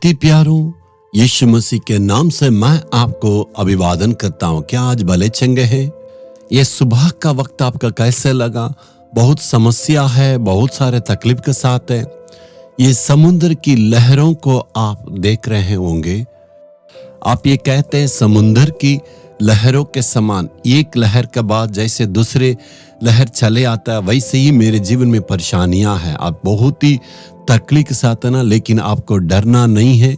अति प्यारों, यीशु मसीह के नाम से मैं आपको अभिवादन करता हूँ। क्या आज भले चंगे हैं? ये सुबह का वक्त आपका कैसे लगा? बहुत समस्या है, बहुत सारे तकलीफ के साथ है। ये समुद्र की लहरों को आप देख रहे होंगे। आप ये कहते हैं समुद्र की लहरों के समान, एक लहर के बाद जैसे दूसरे लहर चले आता है, वैसे ही मेरे जीवन में परेशानियां हैं। आप बहुत ही तकलीफ के साथ है ना, लेकिन आपको डरना नहीं है।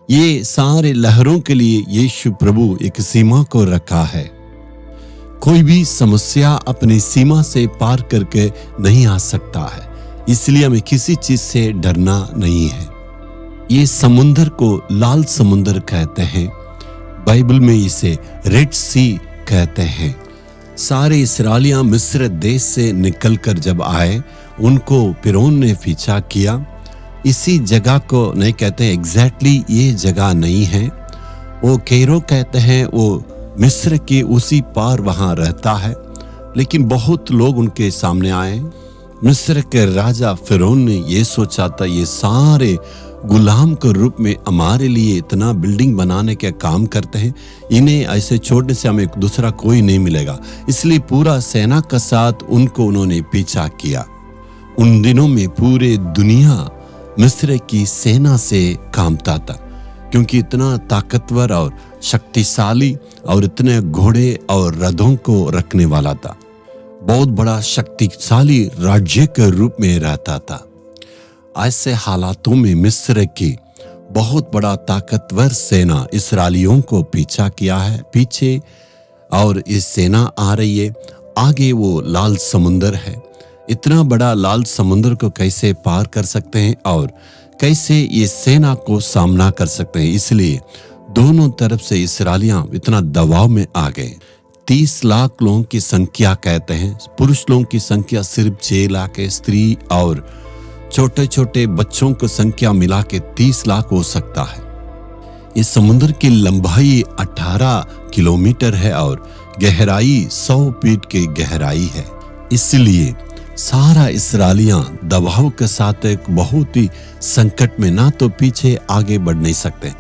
ये सारे लहरों के लिए यीशु प्रभु एक सीमा को रखा है। कोई भी समस्या अपनी सीमा से पार करके नहीं आ सकता है, इसलिए हमें किसी चीज से डरना नहीं है। ये समुद्र को लाल समुद्र कहते हैं, बाइबल में इसे रेड सी कहते हैं। सारे इस्राएलियां मिस्र देश से निकलकर जब आए, उनको फिरौन ने पीछा किया। इसी जगह को नहीं कहते एग्जैक्टली, ये जगह नहीं है। वो कैरो कहते हैं, वो मिस्र के उसी पार वहां रहता है। लेकिन बहुत लोग उनके सामने आए। मिस्र के राजा फिरौन ने ये सोचा था, ये सारे गुलाम के रूप में हमारे लिए इतना बिल्डिंग बनाने के काम करते हैं, इन्हें ऐसे छोड़ने से हमें दूसरा कोई नहीं मिलेगा। इसलिए पूरा सेना के साथ उनको उन्होंने पीछा किया। उन दिनों में पूरे दुनिया मिस्र की सेना से कांपता था, क्योंकि इतना ताकतवर और शक्तिशाली और इतने घोड़े और रथों को रखने वाला था। बहुत बड़ा शक्तिशाली राज्य के रूप में रहता था। ऐसे हालातों में मिस्र की बहुत बड़ा ताकतवर सेना इस्राएलियों को पीछा किया है पीछे, और इस सेना आ रही है आगे। वो लाल समुंदर है। इतना बड़ा लाल समुद्र को कैसे पार कर सकते हैं और कैसे ये सेना को सामना कर सकते हैं? इसलिए दोनों तरफ से इस्राएलियां इतना दबाव में आ गए। 30 लाख लोगों की संख्या कहते हैं, पुरुष लोगों की संख्या सिर्फ 6 लाख है, स्त्री और छोटे छोटे बच्चों की संख्या मिला के 30 लाख हो सकता है। इस समुद्र की लंबाई 18 किलोमीटर है और गहराई 100 फीट की गहराई है। इसलिए सारा इस्राएलियां दबाव के साथ एक बहुत ही संकट में, ना तो पीछे आगे बढ़ नहीं सकते।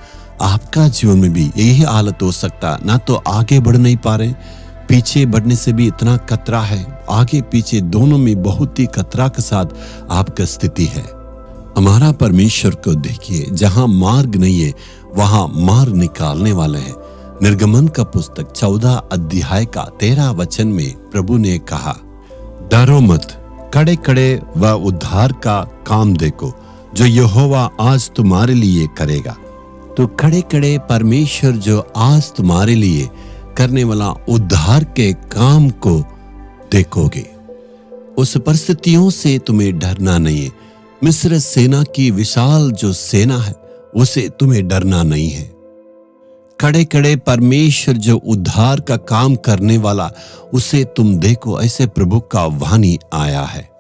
आपका जीवन में भी यही हालत हो सकता, ना तो आगे बढ़ नहीं पा रहे, पीछे बढ़ने से भी इतना खतरा है। आगे पीछे दोनों में बहुत ही खतरा के साथ आपका स्थिति है। हमारा परमेश्वर को देखिए, जहां मार्ग नहीं है वहां मार्ग निकालने वाले हैं। निर्गमन का पुस्तक 14 अध्याय का 13 वचन में प्रभु ने कहा, डरो मत, कड़े कड़े व उद्धार का काम देखो जो यहोवा आज तुम्हारे लिए करेगा। तो कड़े कड़े परमेश्वर जो आज तुम्हारे लिए करने वाला उद्धार के काम को देखोगे। उस परिस्थितियों से तुम्हें डरना नहीं है। मिस्र सेना की विशाल जो सेना है, उसे तुम्हें डरना नहीं है। कड़े कड़े परमेश्वर जो उद्धार का काम करने वाला, उसे तुम देखो, ऐसे प्रभु का वाणी आया है।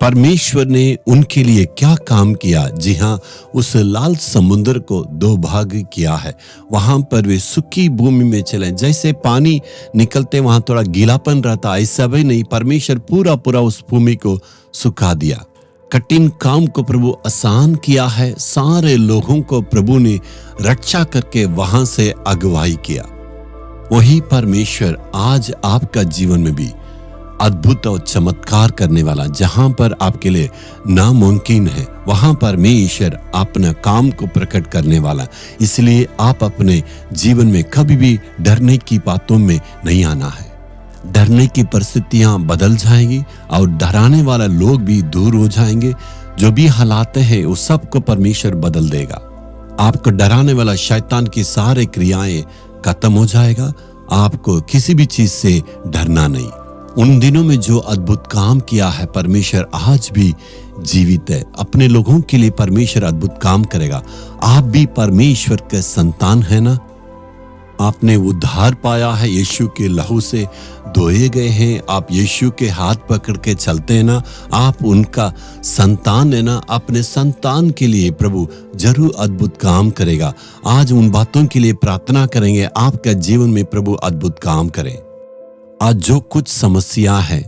परमेश्वर ने उनके लिए क्या काम किया? जी हाँ, उस लाल समुद्र को 2 भाग किया है। वहां पर वे सूखी भूमि में चले। जैसे पानी निकलते वहां थोड़ा गीलापन रहता, ऐसा भी नहीं, परमेश्वर पूरा पूरा उस भूमि को सुखा दिया। कठिन काम को प्रभु आसान किया है। सारे लोगों को प्रभु ने रक्षा करके वहां से अगुवाई किया। वही परमेश्वर आज आपका जीवन में भी अद्भुत और चमत्कार करने वाला, जहां पर आपके लिए नामुमकिन है, वहां परमेश्वर अपना काम को प्रकट करने वाला। इसलिए आप अपने जीवन में कभी भी डरने की बातों में नहीं आना है। डरने की परिस्थितियां बदल जाएंगी और डराने वाला लोग भी दूर हो जाएंगे। जो भी हालात है वो सबको परमेश्वर बदल देगा। आपको डराने वाला शैतान की सारी क्रियाएं खत्म हो जाएगा। आपको किसी भी चीज से डरना नहीं। उन दिनों में जो अद्भुत काम किया है परमेश्वर आज भी जीवित है। अपने लोगों के लिए परमेश्वर अद्भुत काम करेगा। आप भी परमेश्वर के संतान है ना? आपने उद्धार पाया है, यीशु के लहू से धोए गए हैं। आप यीशु के हाथ पकड़ के चलते हैं ना, आप उनका संतान है ना। अपने संतान के लिए प्रभु जरूर अद्भुत काम करेगा। आज उन बातों के लिए प्रार्थना करेंगे, आपका जीवन में प्रभु अद्भुत काम करें। आज जो कुछ समस्या है,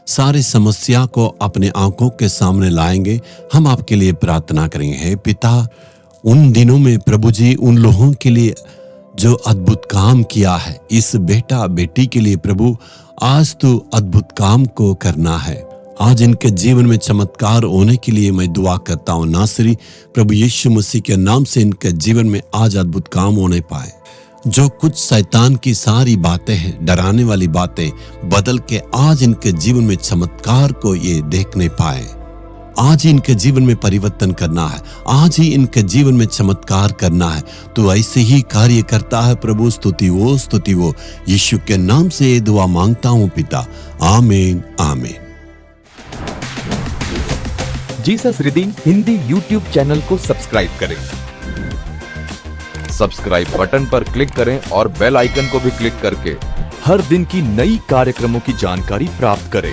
सारी समस्या को अपने आंखों के सामने लाएंगे। हम आपके लिए प्रार्थना करेंगे। हे पिता, उन दिनों में प्रभु जी उन लोगों के लिए जो अद्भुत काम किया है, इस बेटा बेटी के लिए प्रभु आज तो अद्भुत काम को करना है। आज इनके जीवन में चमत्कार होने के लिए मैं दुआ करता हूँ। नासरी प्रभु यीशु मसीह के नाम से इनके जीवन में आज अद्भुत काम होने पाए। जो कुछ शैतान की सारी बातें हैं, डराने वाली बातें बदल के आज इनके जीवन में चमत्कार को ये देखने पाए। आज ही इनके जीवन में परिवर्तन करना है, आज ही इनके जीवन में चमत्कार करना है। तो ऐसे ही कार्य करता है प्रभु। स्तुति वो यीशु के नाम से ये दुआ मांगता हूँ पिता, आमीन आमीन। Jesus redeem Hindi YouTube channel को सब्सक्राइब करें। सब्सक्राइब बटन पर क्लिक करें और बेल आइकन को भी क्लिक करके हर दिन की नई कार्यक्रमों की जानकारी प्राप्त करें।